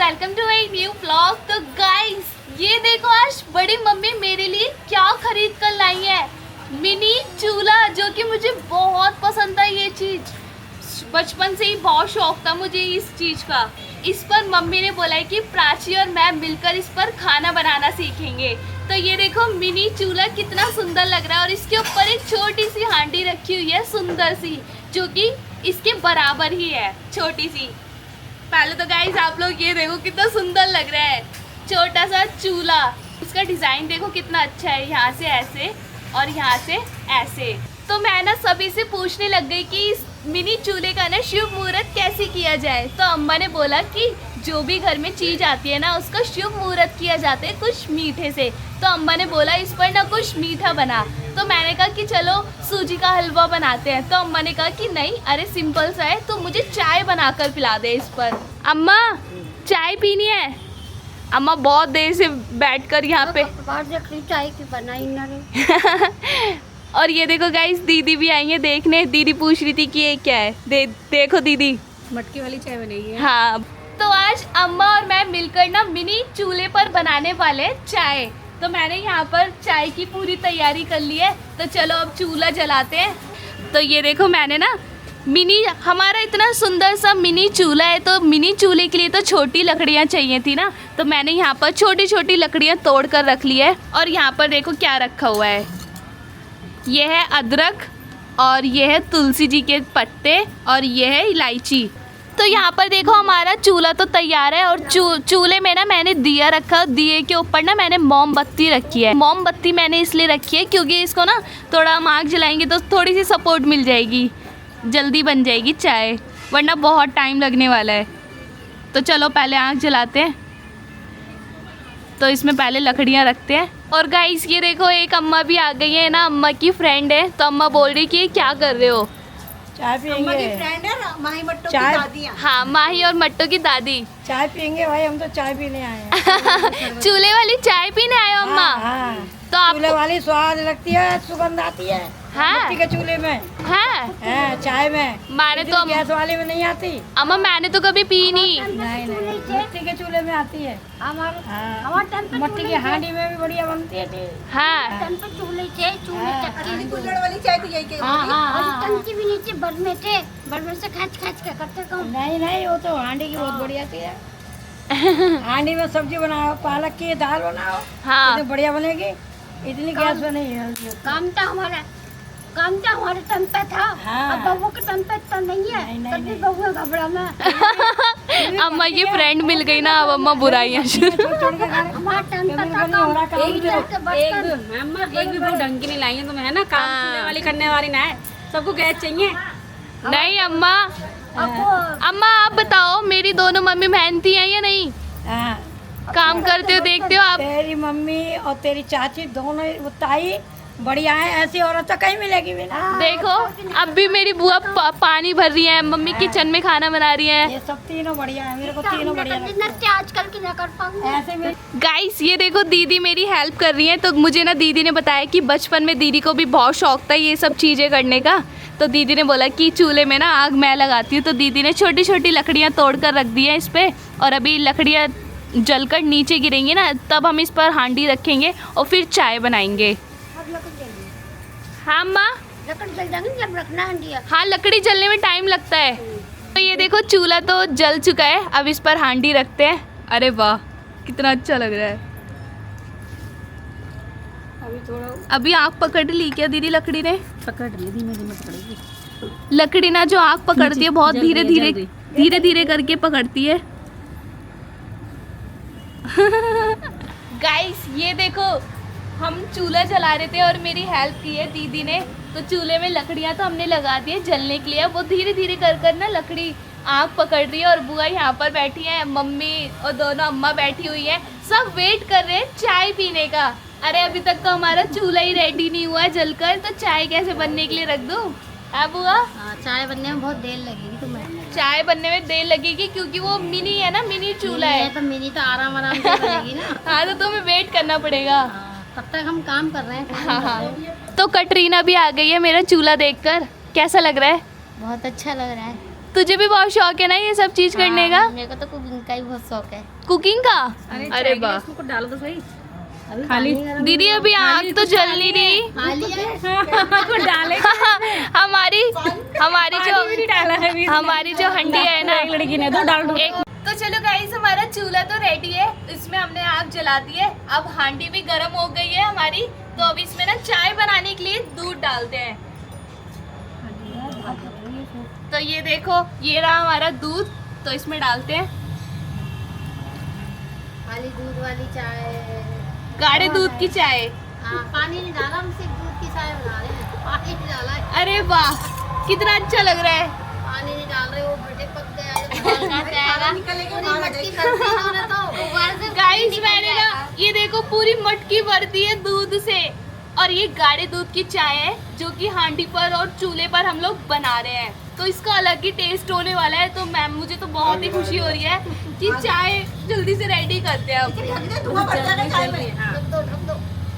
Welcome to my new vlog. तो guys ये देखो आज बड़ी मम्मी मेरे लिए क्या खरीद कर लाई है, मिनी चूल्हा, जो कि मुझे बहुत पसंद था। ये चीज बचपन से ही बहुत शौक था मुझे इस चीज का। इस पर मम्मी ने बोला है कि प्राची और मैं मिलकर इस पर खाना बनाना सीखेंगे। तो ये देखो मिनी चूल्हा कितना सुंदर लग रहा है और इसके ऊपर एक छोटी सी हांडी रखी हुई है सुंदर सी, जो कि इसके बराबर ही है, छोटी सी। पहले तो गाइस आप लोग ये देखो कितना सुंदर लग रहा है, छोटा सा चूल्हा। उसका डिजाइन देखो कितना अच्छा है, यहाँ से ऐसे और यहाँ से ऐसे। तो मैं ना सभी से पूछने लग गई कि इस मिनी चूल्हे का ना शुभ मुहूर्त कैसे किया जाए। तो अम्मा ने बोला कि जो भी घर में चीज आती है ना उसका शुभ मुहूर्त किया जाता है कुछ मीठे से। तो अम्मा ने बोला इस पर ना कुछ मीठा बना। तो मैंने कहा कि चलो सूजी का हलवा बनाते हैं। तो अम्मा ने कहा कि नहीं, अरे सिंपल सा है, तो मुझे चाय बनाकर पिला दे इस पर। अम्मा चाय पीनी है। अम्मा बहुत देर से बैठकर यहाँ पे चाय की बनाई और ये देखो गाइस दीदी भी आई है देखने। दीदी पूछ रही थी कि ये क्या है। देखो दीदी मटकी वाली चाय बनेगी। हाँ, तो आज अम्मा और मैं मिलकर ना मिनी चूल्हे पर बनाने वाले चाय। तो मैंने यहाँ पर चाय की पूरी तैयारी कर ली है। तो चलो अब चूल्हा जलाते हैं। तो ये देखो मैंने ना मिनी, हमारा इतना सुंदर सा मिनी चूल्हा है, तो मिनी चूल्हे के लिए तो छोटी लकड़ियाँ चाहिए थी ना। तो मैंने यहाँ पर छोटी छोटी लकड़ियाँ तोड़ कर रख ली है। और यहाँ पर देखो क्या रखा हुआ है, ये है अदरक और ये है तुलसी जी के पत्ते और ये है इलायची। तो यहाँ पर देखो हमारा चूल्हा तो तैयार है। और चूल्हे में ना मैंने दिया रखा, दिए के ऊपर ना मैंने मोमबत्ती रखी है। मोमबत्ती मैंने इसलिए रखी है क्योंकि इसको ना थोड़ा हम आग जलाएंगे तो थोड़ी सी सपोर्ट मिल जाएगी, जल्दी बन जाएगी चाय, वरना बहुत टाइम लगने वाला है। तो चलो पहले आग जलाते हैं। तो इसमें पहले लकड़ियाँ रखते हैं। और गाइस ये देखो एक अम्मा भी आ गई है ना, अम्मा की फ्रेंड है। तो अम्मा बोल रही कि क्या कर रहे हो? चाय पियेंगे। की फ्रेंड है माही मट्टो की दादी। हाँ, माही और मट्टो की दादी। चाय पियेंगे भाई, हम तो चाय पीने आए हैं। चूल्हे वाली चाय पीने आए हो अम्मा? हाँ, तो आप चूल्हे वाली स्वाद लगती है, सुगंध आती है। हाँ, मिट्टी के चूल्हे में हाँ, चाय में। मैंने तो गैस वाली में नहीं आती। अम्मा मैंने तो कभी पी नहीं। नहीं, मिट्टी के चूल्हे में आती है। हमारे मिट्टी की हांडी में भी बढ़िया बनती है। हाँ, चूल्हे कुल्हड़ वाली चाय तो यही टंकी भी नीचे बर्मे से खींच के करते कौन? नहीं, वो तो हांडी की बहुत बढ़िया थी है। हांडी में सब्जी बनाओ, पालक की दाल बनाओ, हाँ, तो बढ़िया बनेगी। इतनी गैस में नहीं है। काम तो हमारे टन पे था। अब बबू के टन पे तो नहीं है। कभी बबू घबरा में अम्मा की फ्रेंड मिल गई ना, अब अम्मा बुराइयाँ शुरू। हमारा टन पे था। एक भी बहुत ढंग की नहीं लाई है तुम्हें, है ना? काम चूल्हे वाली करने वाली ना है, सबको गैस चाहिए। नहीं अम्मा, अम्मा आप बताओ मेरी दोनों मम्मी मेहनती हैं या नहीं? काम करते हो देखते हो आप? तेरी मम्मी और तेरी चाची दोनों ताई बढ़िया है। ऐसी औरत तो कहीं मिलेगी भी ना। देखो अब भी मेरी बुआ पानी भर रही है, मम्मी किचन में खाना बना रही है। ये सब तीनों बढ़िया है, मेरे को तीनों बढ़िया लगते हैं। आजकल की ना कर पाऊंगी ऐसे में। गाइस ये देखो दीदी मेरी हेल्प कर रही है। तो मुझे ना दीदी ने बताया कि बचपन में दीदी को भी बहुत शौक था ये सब चीज़ें करने का। तो दीदी ने बोला कि चूल्हे में ना आग मैं लगाती हूँ। तो दीदी ने छोटी छोटी लकड़ियाँ तोड़ कर रख दी है इस पर, और अभी लकड़ियाँ जलकर नीचे गिरेंगी ना, तब हम इस पर हांडी रखेंगे और फिर चाय बनाएंगे। हाँ माँ, लकड़ी जल जाएगी जब रखना है। हाँ, लकड़ी जलने में टाइम लगता है। तो ये देखो चूल्हा तो जल चुका है, अब इस पर हांडी रखते हैं। अरे वाह कितना अच्छा लग रहा है। अभी आग पकड़ ली क्या दीदी? लकड़ी ने पकड़ ली, धीमे धीमे पकड़ेगी लकड़ी ना, जो आग पकड़ती है बहुत धीरे धीरे करके पकड़ती है। गाइस ये देखो हम चूल्हा जला रहे थे और मेरी हेल्प की है दीदी ने। तो चूल्हे में लकड़ियाँ तो हमने लगा दी है जलने के लिए। वो धीरे धीरे कर ना लकड़ी आग पकड़ रही है। और बुआ यहाँ पर बैठी है, मम्मी और दोनों अम्मा बैठी हुई है, सब वेट कर रहे हैं चाय पीने का। अरे अभी तक तो हमारा चूल्हा ही रेडी नहीं हुआ है जलकर, तो चाय कैसे बनने के लिए रख दूँ? है बुआ? चाय बनने में बहुत देर लगेगी तुम्हें। चाय बनने में देर लगेगी क्योंकि वो मिनी है ना, मिनी चूल्हा है। तो मिनी तो आराम से बनेगी ना। हाँ, तो तुम्हें वेट करना पड़ेगा। तब तक हम काम कर रहे हैं। हाँ। तो कटरीना भी आ गई है मेरा चूल्हा देखकर। कैसा लग रहा है? बहुत अच्छा लग रहा है। तुझे भी बहुत शौक है ना ये सब चीज करने का? मेरे को तो कुकिंग का ही बहुत शौक है। कुकिंग का? अरे वाह, इसको डालो तो सही। खाली दीदी अभी आग तो जल नहीं रही। डाले हमारी हमारी नहीं डाला है अभी। हमारी जो हंडी है ना, एक लड़की ने दो डाल दो। तो चलो गाइस, हमारा चूल्हा तो रेडी है, इसमें हमने आग जला दी है। अब हांडी भी गर्म हो गई है हमारी, तो अब इसमें ना चाय बनाने के लिए दूध डालते हैं। तो ये देखो, ये रहा हमारा दूध, तो इसमें डालते हैं। खाली दूध वाली चाय, गाढ़े दूध की चाय। हाँ, पानी नहीं डाला, हम सिर्फ दूध की चाय बना रहे हैं, पानी नहीं डाला है। अरे वाह, कितना अच्छा लग रहा है। पानी नहीं डाल रहे, वो बेटे पक गया है। गाइस मैंने ना ये देखो पूरी मटकी भर दी है दूध से, और ये गाढ़े दूध की चाय है जो कि हांडी पर और चूल्हे पर हम लोग बना रहे हैं। तो इसका अलग ही टेस्ट होने वाला है। तो मैम, मुझे तो बहुत ही खुशी हो रही है कि चाय जल्दी से रेडी करते हैं अब।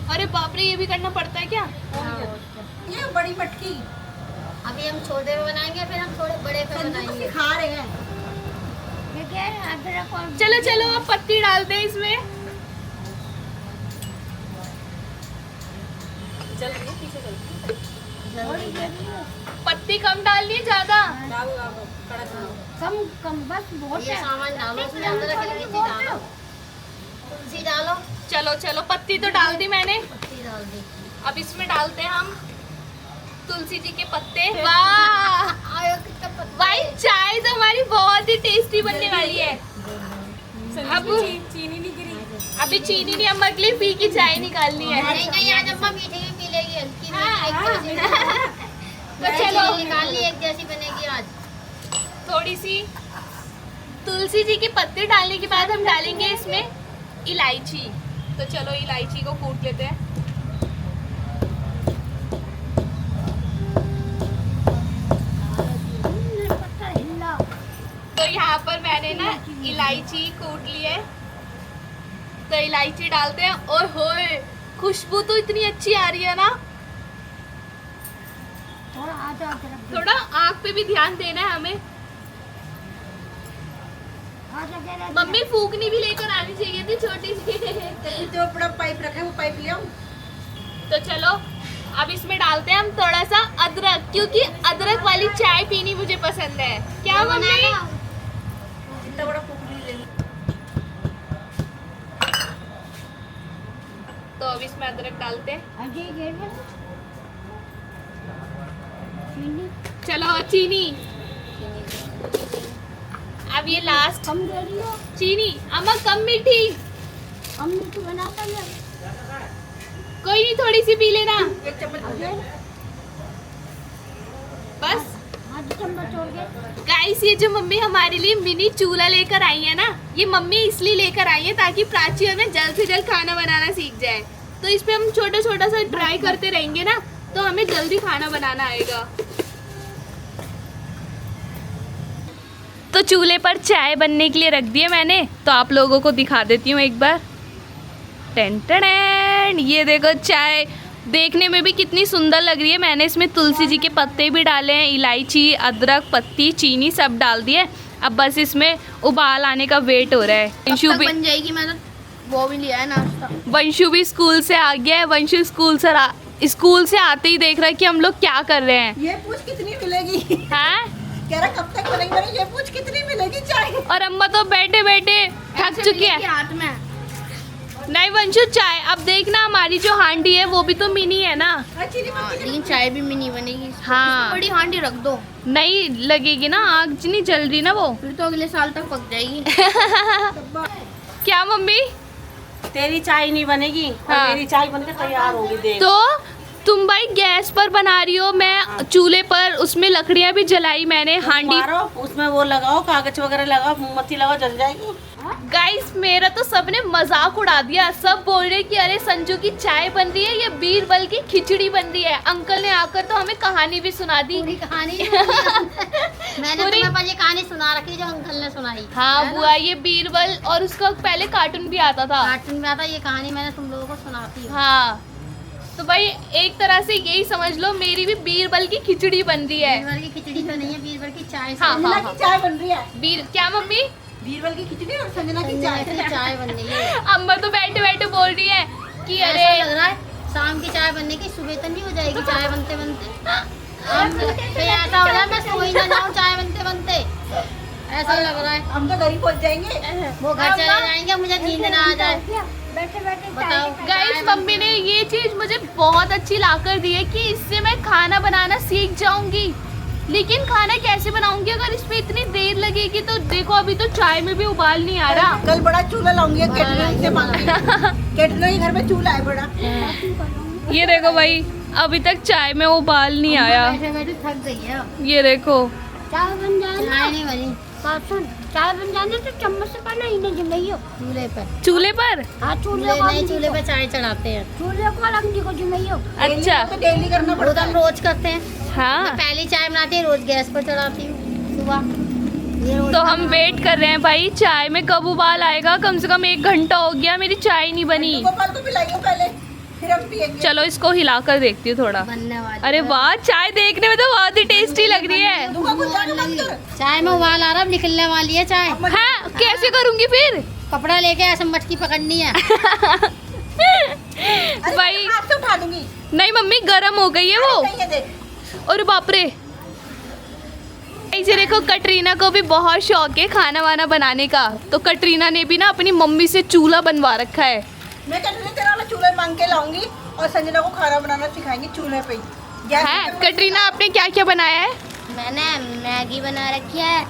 अरे बाप रे, ये भी करना पड़ता है क्या? ये बड़ी मटकी अभी हम छोटे में बनाएंगे, फिर हम थोड़े बड़े पे बनाएंगे। खा रहे हैं। चलो चलो, अब पत्ती डालते हैं इसमें। पत्ती कम डालनी है, ज्यादा? कम कम बस बहुत है। सामान डालो उसमें, अदरक इलायची डालो, तुलसी डालो। चलो चलो, पत्ती तो डाल दी मैंने, पत्ती डाल दी। अब इसमें डालते हैं हम तुलसी जी के पत्ते। वाह भाई, चाय तो हमारी बहुत ही टेस्टी बनने वाली है। अब चीनी नहीं गिरी, अभी चीनी नहीं, अम्मा के लिए फीकी चाय निकालनी है। नहीं नहीं, आज अम्मा मीठी भी पी लेगी, हल्की मीठी एक जैसी। तो चलो, निकाल ली, एक जैसी बनेगी आज। थोड़ी सी तुलसी जी के पत्ते डालने के बाद हम डालेंगे इसमें इलायची। तो चलो इलायची को कूट लेते हैं। तो यहाँ पर मैंने ना इलायची कूट ली है, तो इलायची डालते हैं। और होए, खुशबू तो इतनी अच्छी आ रही है ना। थोड़ा आग पे भी ध्यान देना है हमें। मम्मी, फूकनी भी लेकर आनी चाहिए थी छोटी सी। जो बड़ा पाइप रखा है वो पाइप ले आओ। तो चलो, अब इसमें डालते हैं हम थोड़ा सा अदरक, क्योंकि अदरक वाली चाय पीनी मुझे पसंद है। क्या मम्मी? इतना बड़ा फूकनी ले। तो अब इसमें अदरक डालते हैं। चलो चीनी, अब ये लास्ट। कम दे रही हो? चीनी अम्मा, कम मीठी। कम मीठी बनाता है। कोई नहीं, थोड़ी सी पी लेना एक चम्मच बस। आधी चम्मच छोड़ के। गाइस, ये जो मम्मी हमारे लिए मिनी चूल्हा लेकर आई है ना, ये मम्मी इसलिए लेकर आई है ताकि प्राची हमें जल्द से जल्द खाना बनाना सीख जाए। तो इस पे हम छोटा छोटा सा ट्राई करते रहेंगे ना, तो हमें जल्दी खाना बनाना आएगा। तो चूल्हे पर चाय बनने के लिए रख दी है मैंने, तो आप लोगों को दिखा देती हूँ एक बार। टेन टेन, ये देखो चाय देखने में भी कितनी सुंदर लग रही है। मैंने इसमें तुलसी जी के पत्ते भी डाले हैं, इलायची, अदरक, पत्ती, चीनी सब डाल दिए। अब बस इसमें उबाल आने का वेट हो रहा है। वंशु भी बन जाएगी, मैंने वो भी लिया है नाश्ता। वंशु भी स्कूल से आ गया है। वंशु स्कूल से आते ही देख रहा है कि हम लोग क्या कर रहे हैं। ये पूछ कितनी मिलेगी? हैं? कह रहा कब तक बनेगी? मैंने ये पूछ कितनी मिलेगी चाय? और अम्मा तो बैठे बैठे थक चुकी है। हाथ में नहीं वंशु, चाय अब देखना, हमारी जो हांडी है वो भी तो मिनी है ना। लेकिन चाय भी मिनी बनेगी। हाँ, बड़ी हांडी रख दो, नहीं लगेगी ना, आग नहीं जल रही ना वो। फिर तो अगले साल तक पक जाएगी। क्या मम्मी? तेरी चाय नहीं बनेगी, हाँ। मेरी चाय बनकर तैयार होगी। देख तो तुम भाई गैस पर बना रही हो, मैं चूल्हे पर, उसमें लकड़ियां भी जलाई मैंने। हांडी उसमें वो लगाओ, कागज वगैरह लगाओ, मोमबत्ती लगाओ, जल जाएगी। गाइस, मेरा तो सबने मजाक उड़ा दिया। सब बोल रहे कि अरे संजू की चाय बन रही है, ये बीरबल की खिचड़ी बन रही है। अंकल ने आकर तो हमें कहानी भी सुना दी। पूरी कहानी मैंने तुम्हें पहले कहानी सुना रखी जो अंकल ने सुनाई। हाँ बुआ, ये बीरबल, और उसका पहले कार्टून भी आता था। कार्टून में आता, ये कहानी मैंने तुम लोगों को सुनाती हूँ। हाँ, तो भाई एक तरह से यही समझ लो मेरी भी बीरबल की खिचड़ी बन रही है। बीरबल की खिचड़ी तो नहीं है, बीरबल की चाय। हाँ, संजना हाँ, की चाय बन रही है। क्या मम्मी? बीरबल की खिचड़ी और संजना की चाय बन रही है। अम्मा तो बैठे बैठे बोल रही है कि ऐसा अरे लग रहा है शाम की चाय बनने की सुबह तो नहीं हो जाएगी चाय बनते बनते। फिर ऐसा हो रहा है मैं सो ही ना जाऊँ चाय बनते बनते, ऐसा लग रहा है। हम तो घर ही पहुँच जाएंगे, वो घर चले जाएंगे, मुझे नींद ना आ जाए। बैठे बैठे बताओ गाइस, मम्मी ने ये चीज मुझे बहुत अच्छी लाकर दी है कि इससे मैं खाना बनाना सीख जाऊंगी। लेकिन खाना कैसे बनाऊंगी अगर इसमें इतनी देर लगेगी? तो देखो अभी तो चाय में भी उबाल नहीं आ रहा। कल बड़ा चूल्हा लाऊंगी कैटरिंग से मांग के। कैटरिंग के घर में चूल्हा है बड़ा। ये देखो भाई, अभी तक चाय में उबाल नहीं आया। बैठे बैठे थक गई है। ये देखो चाय बन जाए, चाय नहीं बनी। सुन, चाय बन जाने तो चम्मच से पहले इन्हें जमाइयो चूल्हे पर। चूल्हे पर? हाँ चूल्हे नहीं, चूल्हे पर चाय चढ़ाते हैं। चूल्हे को अलग को जमाइयो। अच्छा, तो डेली करना पड़ता है। रोज करते हैं। हाँ। मैं पहली चाय बनाती हूँ, रोज गैस पर चढ़ाती हूँ सुबह। ये रोज तो हम वेट कर रहे हैं भाई, चाय में कब उबाल आएगा। कम से कम 1 घंटा हो गया, मेरी चाय नहीं बनी। गोपाल को पिलाइयो पहले, फिर हम पिएंगे। चलो इसको हिला कर देखती हूँ थोड़ा। बनने वाली। अरे वाह, चाय देखने में तो बहुत ही टेस्टी लग रही है। चाय में उबाल आ रहा, अब निकलने वाली है चाय। हाँ, कैसे करूँगी फिर? कपड़ा लेके ऐसे मटकी पकड़नी है। भाई आपसे उठा दूंगी। नहीं मम्मी, गरम हो गई है वो। और बाप रे, ऐसे देखो कटरीना को भी बहुत शौक है खाना वाना बनाने का। तो कटरीना ने भी ना अपनी मम्मी से चूल्हा बनवा रखा है। मैं कटरीना तेरा वाला चूल्हा मांग के लाऊंगी और संजना को खाना बनाना सिखाएंगे चूल्हे पे ही। है कटरीना, आपने क्या क्या बनाया है? मैंने मैगी बना रखी है,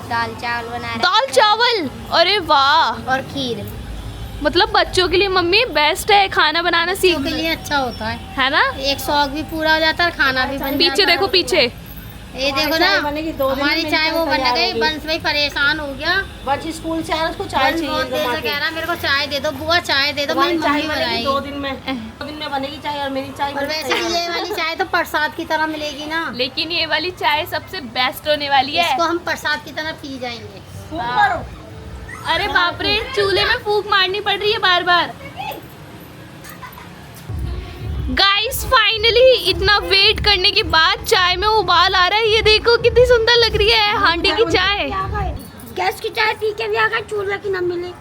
दाल चावल बना दाल चावल? अरे वाह, और खीर। मतलब बच्चों के लिए मम्मी बेस्ट है, खाना बनाना सीख के लिए अच्छा होता है ना। एक शौक भी पूरा हो जाता है, खाना भी बन पीछे देखो, पीछे ये देखो ना, हमारी चाय वो बन गई। बंस भाई परेशान हो गया, बस स्कूल से आया, उसको चाय चाहिए। बहुत देर से कह रहा मेरे को चाय दे दो बुआ, चाय दे दो। मेरी मम्मी बनाएगी 2 दिन में बनेगी चाय, और मेरी चाय। और वैसे भी ये वाली चाय तो प्रसाद की तरह मिलेगी ना। लेकिन ये वाली चाय सबसे बेस्ट होने वाली है। इसको हम प्रसाद की तरह पी जाएंगे। अरे बाप रे, चूल्हे में फूंक मारनी पड़ रही है बार बार। गाइस फाइनली इतना वेट करने के बाद चाय में उबाल आ रहा है। ये देखो कितनी सुंदर लग रही है हांडी की चाय। गैस की चाय पी के भी आ गए, चूल्हे की न मिली।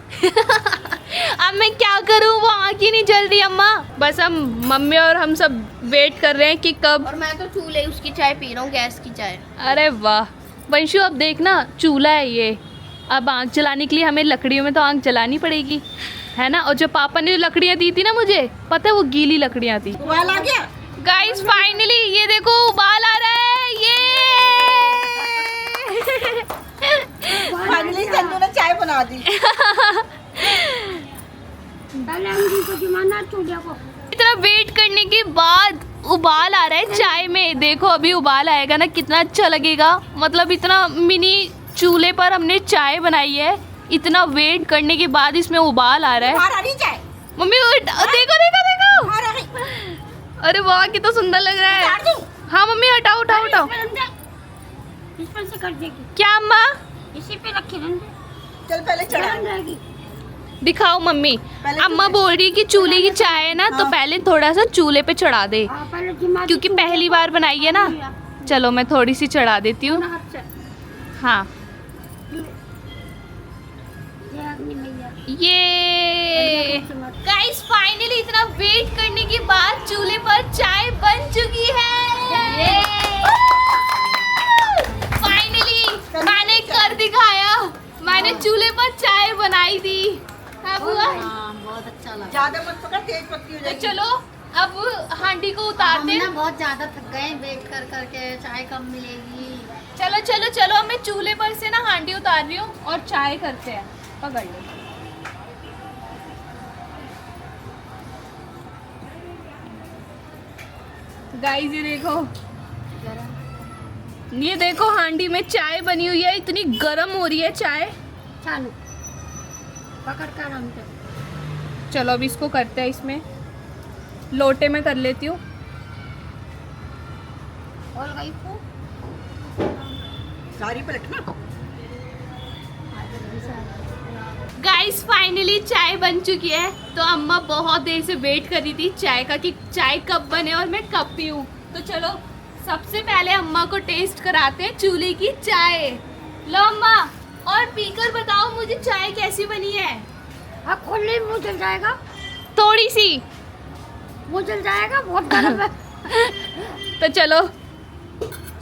अब मैं क्या करूँ, वो आँख ही नहीं जल रही अम्मा। बस हम मम्मी और हम सब वेट कर रहे हैं कि कब। और मैं तो चूल्हे उसकी चाय पी रहा हूँ, गैस की चाय। अरे वाह वंशु, अब देखना चूल्हा है ये, अब आग जलाने के लिए हमें लकड़ियों में तो आग जलानी पड़ेगी, है ना। और जो पापा ने जो लकड़ियाँ दी थी ना मुझे, पता है वो गीली लकड़ियाँ थी। उबाल आ गया गाइस फाइनली ये देखो उबाल आ रहा है। ये फाइनली संजू ने चाय बना दी। इतना वेट करने के बाद उबाल आ रहा है चाय में। देखो अभी उबाल आएगा ना, कितना अच्छा लगेगा। मतलब इतना मिनी चूल्हे पर हमने चाय बनाई है, इतना वेट करने के बाद इसमें उबाल आ रहा है। चाय मम्मी देखो देखो देखो, अरे वाह कितना सुंदर लग रहा है। हाँ मम्मी हटाओ उठाओ उठाओ। इस पर से कर देगी क्या अम्मा? इसी पे रखी रहने। चल पहले चढ़ा दिखाओ मम्मी। अम्मा बोल रही है कि चूल्हे की चाय है ना, तो पहले थोड़ा सा चूल्हे पे चढ़ा दे, क्योंकि पहली बार बनाई है ना। चलो मैं थोड़ी सी चढ़ा देती हूँ। हाँ ये गाइस फाइनली इतना वेट करने के बाद चूल्हे पर चाय बन चुकी है। फाइनली मैंने कर दिखाया, मैंने चूल्हे पर चाय बनाई दी। हाँ बुआ, बहुत अच्छा लगा। ज्यादा मत पकड़, तेज पत्ती हो तो जाएगी। चलो अब हांडी को उतारते हैं। बहुत ज्यादा थक गए वेट कर करके, चाय कब मिलेगी। चलो चलो चलो, अब मैं चूल्हे पर से ना हांडी उतार रही हूँ और चाय करते हैं। पकड़ लो। गाइस ये देखो हांडी में चाय बनी हुई है, इतनी गर्म हो रही है चाय। चालू पकड़ कर हम चलो अब इसको करते हैं, इसमें लोटे में कर लेती हूँ। और गई को सारी पलटना। गाइस फाइनली चाय बन चुकी है। तो अम्मा बहुत देर से वेट कर रही थी चाय का कि चाय कब बने और मैं कब पीऊं। तो चलो सबसे पहले अम्मा को टेस्ट कराते हैं चूल्हे की चाय। लो अम्मा, और पीकर बताओ मुझे चाय कैसी बनी है। हाँ, खोलने में मुँह जल जाएगा, थोड़ी सी मुँह जल जाएगा, बहुत गर्म है। तो चलो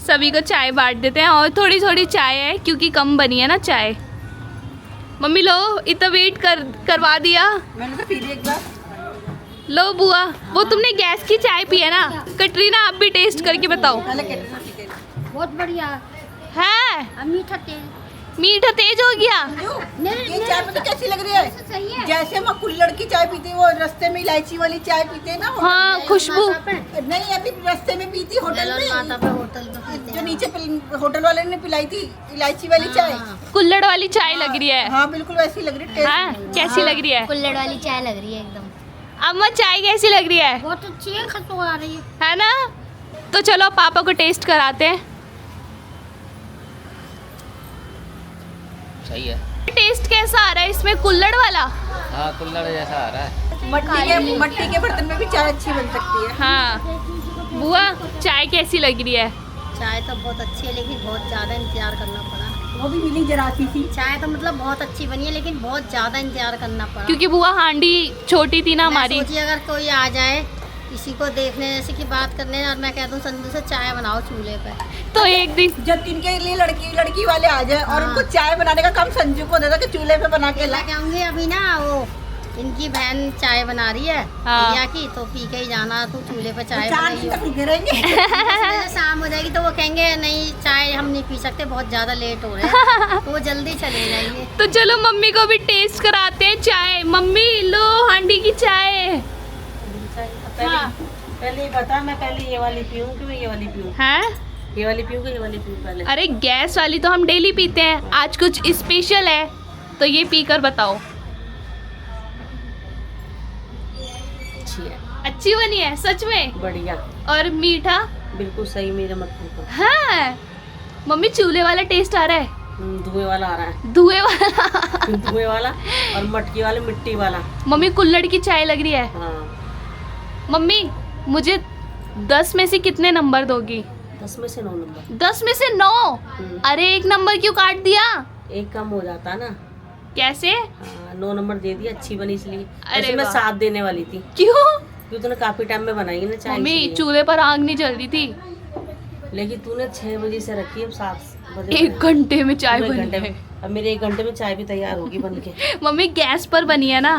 सभी को चाय बांट देते हैं। और थोड़ी थोड़ी चाय है क्योंकि कम बनी है ना चाय। मम्मी लो, इतना वेट करवा दिया। मैंने तो पी ली एक बार। लो बुआ, वो तुमने गैस की चाय पी है ना। कटरीना आप भी टेस्ट करके बताओ। बहुत बढ़िया है है, मीठा तेल। मीठा तेज हो गया। ये चाय पता कैसी लग रही है? सही है। जैसे हम कुल्हड़ की चाय पीते हैं, वो रास्ते में इलायची वाली चाय पीते हैं ना। हाँ, खुशबू। नहीं, अभी रास्ते में पी थी होटल में, जो नीचे होटल वाले ने पिलाई थी इलायची वाली चाय। कुल्हड़ वाली चाय लग रही है। हाँ बिल्कुल वैसी लग रही है। हाँ, कैसी लग रही है कुल्हड़ वाली चाय लग रही है एकदम। अम्मा? चाय कैसी लग रही है? बहुत अच्छी है, खुशबू आ रही है ना। तो चलो पापा को टेस्ट कराते हैं। सही है। टेस्ट कैसा आ रहा है इसमें, कुल्हड़ वाला? हाँ, कुल्हड़ जैसा आ रहा है। मट्टी के बर्तन में भी चाय अच्छी बन सकती है। हाँ बुआ, चाय कैसी लग रही है? चाय तो बहुत अच्छी है, लेकिन बहुत ज़्यादा इंतजार करना पड़ा। वो भी मिली जरा सी थी। चाय तो मतलब बहुत अच्छी बनी है, लेकिन बहुत ज़्यादा इंतजार करना पड़ा। क्योंकि बुआ हांडी छोटी थी ना हमारी। सोचिए अगर कोई आ जाए किसी को देखने जैसे कि बात करने, और मैं कह दूँ संजू से चाय बनाओ चूल्हे पे, तो एक दिन जब इनके लिए लड़की वाले आ जाए और उनको चाय बनाने का काम संजू को दे दो कि चूल्हे पे बना के ला। मैं कहूँगी अभी ना वो इनकी बहन चाय बना रही है हाँ। भैया की, तो पी के ही जाना, तू चूल्हे पे चाय 4 बनाई दिन हो। तक भीगे रहेंगे। 10 बजे शाम हो जाएगी तो वो कहेंगे नहीं चाय हम नहीं पी सकते, बहुत ज़्यादा लेट हो रहे हैं, तो वो जल्दी चले जाएंगे। तो चलो मम्मी को भी टेस्ट कराते हैं चाय। मम्मी लो हांडी की चाय। हाँ। पहले बता, मैं पहले ये वाली पीऊँ कि मैं ये वाली पीऊँ? हैं? ये वाली पीऊँ कि ये वाली पीऊँ पहले? अरे गैस वाली तो हम डेली पीते हैं, आज कुछ स्पेशल है तो ये पीकर बताओ। अच्छी है, अच्छी बनी है सच में? बढ़िया, और मीठा? बिल्कुल सही, मेरा मत पूछो। हाँ मम्मी, चूल्हे वाला टेस्ट आ रहा है? धुएं वाला आ रहा है। धुएं वाला? धुएं वाला और मटकी वाले मिट्टी वाला। मम्मी कुल्हड़ की चाय लग रही है। हाँ। मम्मी मुझे 10 में से कितने नंबर दोगी? 10 में से 9 नंबर। 10 में से 9? अरे एक नंबर क्यों काट दिया? एक कम हो जाता ना। कैसे? 9 नंबर दे दिया, अच्छी बनी इसलिए। अरे ऐसे मैं वाह। 7 देने वाली थी, क्यों? क्योंकि तूने काफी टाइम में बनाई है ना चाय मम्मी इसलिए। चूल्हे पर आग नहीं जल रही थी। लेकिन तूने 6 बजे से रखी, अब 7 बजे 1 घंटे में चाय पूरे बनी घंटे है। में। अब मेरे 1 घंटे में चाय भी तैयार होगी बन के। मम्मी गैस पर बनी है ना।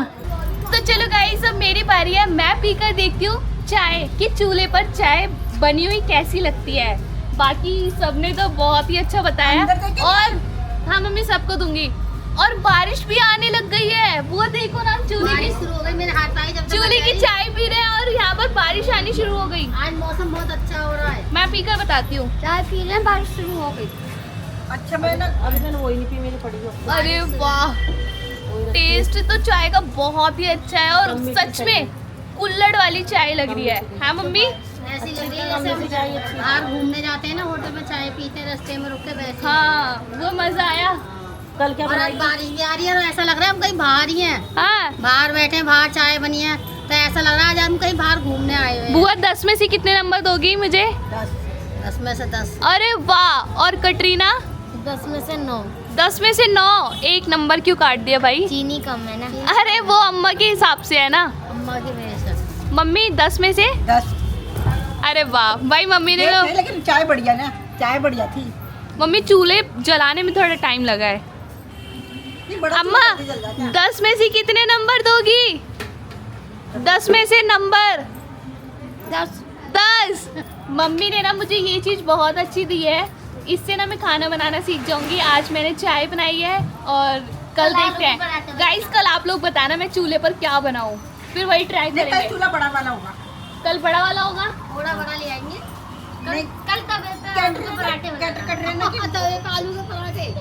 तो चलो गाइस, अब मेरी बारी है, मैं पीकर देखती हूँ चाय कि चूल्हे पर चाय बनी हुई कैसी लगती है। बाकी सबने तो बहुत ही अच्छा बताया। अंदर देखें? और हाँ मम्मी, सबको दूंगी। और बारिश भी आने लग गई है। वो देखो ना, चूल्हे बारिश की शुरू हो गई, मेरे हाथ आई जब तक चूल्हे की आई। चाय पी रहे हैं और यहाँ पर बारिश आनी शुरू हो गई। आज मौसम बहुत अच्छा हो रहा है। मैं पीकर बताती हूँ। चाय पी रहे हैं, बारिश शुरू हो गई। अच्छा मैं ना अभी मैंने वही नहीं पी, मेरी पड़ी हुई। अरे वाह, टेस्ट तो चाय का बहुत ही अच्छा है। और कम मीठी सच में कुल्हड़ वाली चाय लग रही है। हाँ मम्मी? ऐसी लग रही है जैसे हम बाहर घूमने जाते हैं ना, होटल में चाय पीते हैं, रास्ते में रुक के बैठे। हाँ वो मजा आया। कल क्या और आज बनाई? बारिश भी आ रही है और ऐसा लग रहा है हम कहीं बाहर ही हैं, हाँ बाहर बैठे हैं, बाहर चाय बनी है, तो ऐसा लग रहा है आज हम कहीं बाहर घूमने आए हुए हैं। बुआ 10 में से कितने नंबर दोगी मुझे? 10 में से 10। अरे वाह। और कटरीना? 10 में से 9। 10 में से 9। 1 नंबर क्यों काट दिया भाई? चीनी कम है ना। अरे वो अम्मा के हिसाब से है ना। अम्मा की वजह से। मम्मी 10 में से? 10। अरे वाह भाई, मम्मी ने तो लेकिन चाय बढ़िया ना, चाय बढ़िया थी। मम्मी चूल्हे जलाने में थोड़ा टाइम लगा है। नहीं, बड़ा अम्मा जल्दी जल जाता है। 10 में से कितने नंबर दोगी? 10 में से नंबर 10। मम्मी ने ना मुझे ये चीज़ बहुत अच्छी दी है, इससे ना मैं खाना बनाना सीख जाऊंगी। आज मैंने चाय बनाई है और कल देखते हैं गाइस, कल आप लोग बताना मैं चूल्हे पर क्या बनाऊं, फिर वही ट्राई नहीं, कल करेंगे। चूल्हा बड़ा वाला होगा। कल बड़ा वाला होगा। थोड़ा बड़ा ले आएंगे नहीं, कल तब आलू के पराठे कटरीना की आलू के पराठे।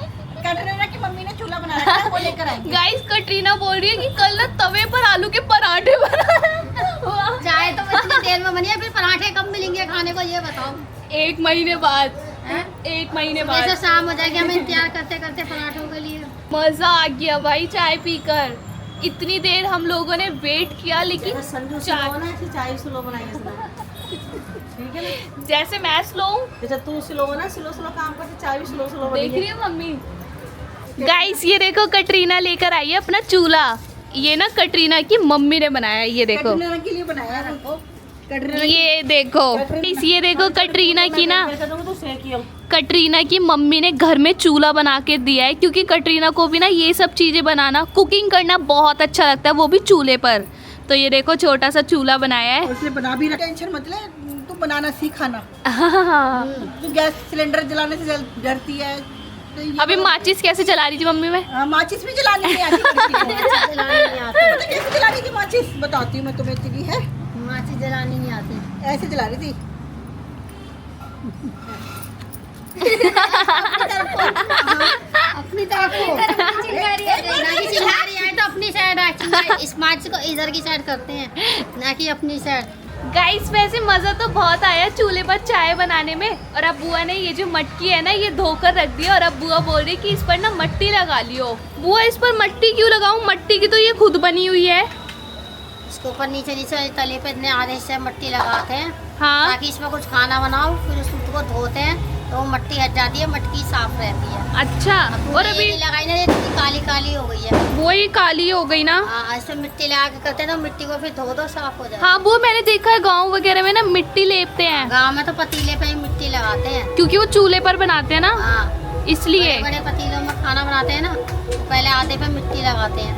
कटरीना की मम्मी ने चूल्हा बना रखा है, वो लेकर आएंगे। गाइस कटरीना बोल रही है कि कल ना तवे पर आलू के पराठे बनाना। चाय तो इतनी देर में बनी है, फिर पराठे कब मिलेंगे खाने को ये बताओ। 1 महीने बाद। हैं? 1 महीने जैसे बाद। शाम हो जाएगी, हमें इंतजार करते करते पराठों के लिए। मजा आ गया भाई चाय पीकर। इतनी देर हम लोगों ने वेट किया लेकिन चाय स्लो बनाएंगे ठीक है ना, जैसे मैं स्लो हूँ जैसे तू स्लो ना, स्लो काम करते, चाय भी स्लो देख रही हो मम्मी। गाइस ये देखो कटरीना लेकर आई है अपना चूल्हा। ये ना कटरीना की मम्मी ने बनाया है, ये देखो के लिए बनाया है। ये देखो गाइस, ये देखो कटरीना की ना, कटरीना की मम्मी ने घर में चूल्हा बना के दिया है, क्योंकि कटरीना को भी ना ये सब चीजें बनाना, कुकिंग करना बहुत अच्छा लगता है, वो भी चूल्हे पर। तो ये देखो छोटा सा चूल्हा बनाया है। उसने बना भी रखा, टेंशन मत ले, तू बनाना सीख खाना। हाँ। तू गैस सिलेंडर जलाने से डरती है तो ये अभी माचिस कैसे चला रही थी मम्मी में? माचिस भी जलानी नहीं आती। जलानी नहीं आती, पता कैसे जलानी थी माचिस, बताती हूँ मैं तुम्हें। तेरी है माचिस जलानी नहीं आती। ऐसे जला रही थी। अपनी तरफ को चिंगारी आए तो अपनी साइड, इस माचिस को इधर की साइड करते हैं, ना कि अपनी साइड। गाइस वैसे मजा तो बहुत आया चूल्हे पर चाय बनाने में। और अब बुआ ने ये जो मटकी है ना ये धोकर रख दिया, और अब बुआ बोल रही कि इस पर ना मट्टी लगा लियो। बुआ इस पर मट्टी क्यों लगाऊं? मट्टी की तो ये खुद बनी हुई है। इसके ऊपर नीचे नीचे तले पे इतने आधे से मट्टी लगाते हैं, हाँ ताकि इसमें कुछ खाना बनाओ, फिर उसको धोते हैं तो वो मट्टी हट जाती है, मटकी साफ रहती है। अच्छा। और अभी लगाई ना, ये काली काली हो गई है। वो ही काली हो गई ना। हाँ, ऐसे मिट्टी लगा के करते हैं तो मिट्टी को फिर धो दो, साफ हो जाए। हाँ वो मैंने देखा है गांव वगैरह में ना मिट्टी लेपते हैं, गाँव में तो पतीले पे ही मिट्टी लगाते हैं, क्योंकि वो चूल्हे पर बनाते हैं ना, हाँ इसलिए। बड़े पतीलों में खाना बनाते हैं ना, तो पहले आधे पे मिट्टी लगाते हैं,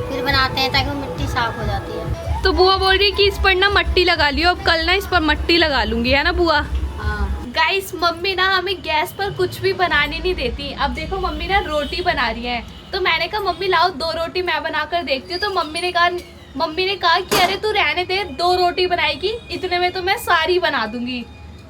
फिर बनाते हैं ताकि वो मिट्टी साफ हो जाती है। तो बुआ बोल रही कि इस पर ना मट्टी लगा लियो। अब कल ना इस पर मट्टी लगा लूंगी, है ना बुआ? हाँ गाइस मम्मी ना हमें गैस पर कुछ भी बनाने नहीं देती। अब देखो मम्मी ना रोटी बना रही है, तो मैंने कहा मम्मी लाओ 2 रोटी मैं बनाकर देखती हूँ। तो मम्मी ने कहा कि अरे तू रहने दे, 2 रोटी बनाएगी, इतने में तो मैं सारी बना दूंगी।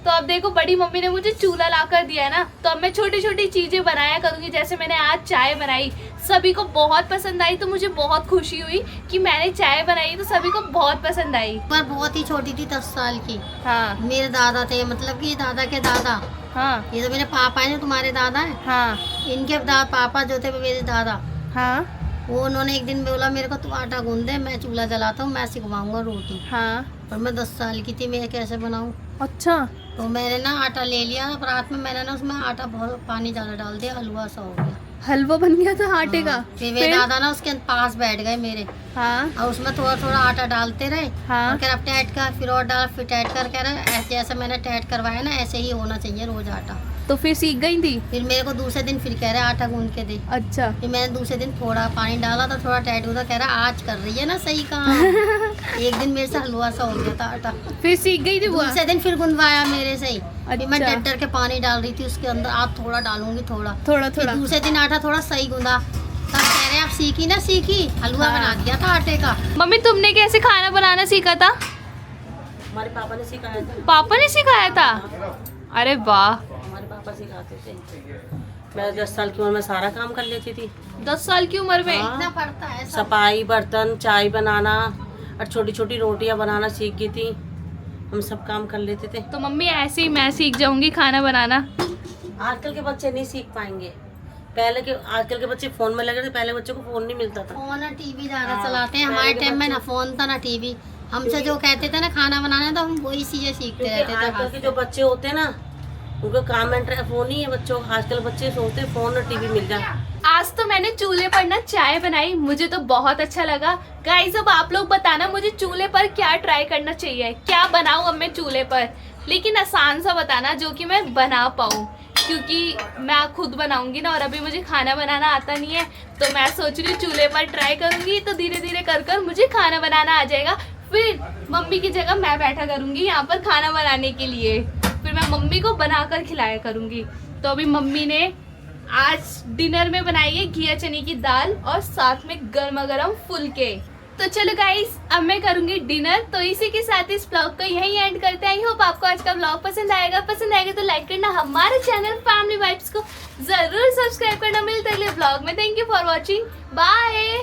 तो अब देखो बड़ी मम्मी ने मुझे चूल्हा ला कर दिया है ना, तो अब मैं छोटी छोटी चीजें बनाया करूंगी। जैसे मैंने आज चाय बनाई, सभी को बहुत पसंद आई, तो मुझे बहुत खुशी हुई कि मैंने चाय बनाई तो सभी को बहुत पसंद आई। पर बहुत ही छोटी थी, 10 साल की। हाँ मेरे दादा थे, मतलब कि दादा के दादा, हाँ ये तो मेरे पापा है, तुम्हारे दादा है, हाँ इनके पापा जो थे मेरे दादा, हाँ वो उन्होंने एक दिन बोला मेरे को तू आटा गूंद दे, मैं चूल्हा जलाता हूँ, मैं सिखवाऊंगा रोटी। हाँ। और मैं 10 साल की थी, मैं कैसे बनाऊँ? अच्छा। तो मैंने ना आटा ले लिया, रात में मैंने ना उसमें आटा बहुत पानी ज़्यादा डाल दिया, हलवा सा हो गया। हलवा बन गया था आटे का? फिर मेरे दादा ना उसके पास बैठ गए मेरे, हाँ और उसमें थोड़ा थोड़ा आटा डालते रहे, हाँ। और कह रहा अब टैट कर, फिर और डाल, फिर टैट कर, कह रहा जैसे मैंने टैट करवाया ना ऐसे ही होना चाहिए रोज आटा। तो फिर सीख गई थी? फिर मेरे को दूसरे दिन फिर कह रहे आटा गूंद के दे। अच्छा। फिर मैंने दूसरे दिन थोड़ा पानी डाला था, थोड़ा टैट हुआ, कह रहा आज कर रही है ना सही काम। एक दिन मेरे से हलवा सा हो गया था आटा। फिर सीख गई थी बुआ? दूसरे दिन फिर गुंदवाया मेरे से ही। फिर मैं अच्छा। डर के पानी डाल रही थी उसके अंदर, आज थोड़ा डालूंगी, थोड़ा थोड़ा फिर थोड़ा। दूसरे दिन आटा थोड़ा सही गूंदा, तब कह रहे आप सीखी ना सीखी, हलवा हाँ। बना दिया था आटे का। मम्मी तुमने कैसे खाना बनाना सीखा था? हमारे पापा ने सिखाया था। पापा ने सिखाया था? अरे वाह। हमारे पापा सिखाते थे। मैं 10 साल की उम्र में सारा काम कर लेती थी। 10 साल की उम्र में? हाँ। इतना पड़ता है सब। सफाई, बर्तन, चाय बनाना और छोटी छोटी रोटियां बनाना सीख गई थी। हम सब काम कर लेते थे। तो मम्मी ऐसे ही मैं सीख जाऊंगी खाना बनाना। आजकल के बच्चे नहीं सीख पाएंगे। आजकल के बच्चे फोन में लगे थे, पहले बच्चों को फोन नहीं मिलता था। फोन और टीवी ज्यादा चलाते हैं। हमारे टाइम में ना फोन था ना टीवी, हमसे जो कहते थे ना खाना बनाना, तो हम वही चीजें सीखते रहते थे। आजकल के जो बच्चे होते हैं ना, उनको काम में फोन ही है बच्चों। आजकल बच्चे सोचते हैं फोन और टीवी मिल जाए। आज तो मैंने चूल्हे पर ना चाय बनाई, मुझे तो बहुत अच्छा लगा। गाइस अब आप लोग बताना मुझे चूल्हे पर क्या ट्राई करना चाहिए, क्या बनाऊं अब मैं चूल्हे पर, लेकिन आसान सा बताना जो कि मैं बना पाऊं, क्योंकि मैं खुद बनाऊंगी ना और अभी मुझे खाना बनाना आता नहीं है। तो मैं सोच रही हूँ चूल्हे पर ट्राई करूंगी, तो धीरे धीरे कर कर मुझे खाना बनाना आ जाएगा। फिर मम्मी की जगह मैं बैठा करूंगी यहाँ पर खाना बनाने के लिए, फिर मैं मम्मी को बनाकर खिलाया करूंगी। तो अभी मम्मी ने आज डिनर में बनाई है घिया चने की दाल और साथ में गर्मा गर्म फुलके। तो चलो गाइस अब मैं करूंगी डिनर। तो इसी के साथ इस ब्लॉग को यहीं एंड करते हैं। आई होप आपको आज का ब्लॉग पसंद आएगा तो लाइक करना, हमारे चैनल फैमिली वाइब्स को जरूर सब्सक्राइब करना। मिलते हैं अगले ब्लॉग में। Thank you for watching, bye.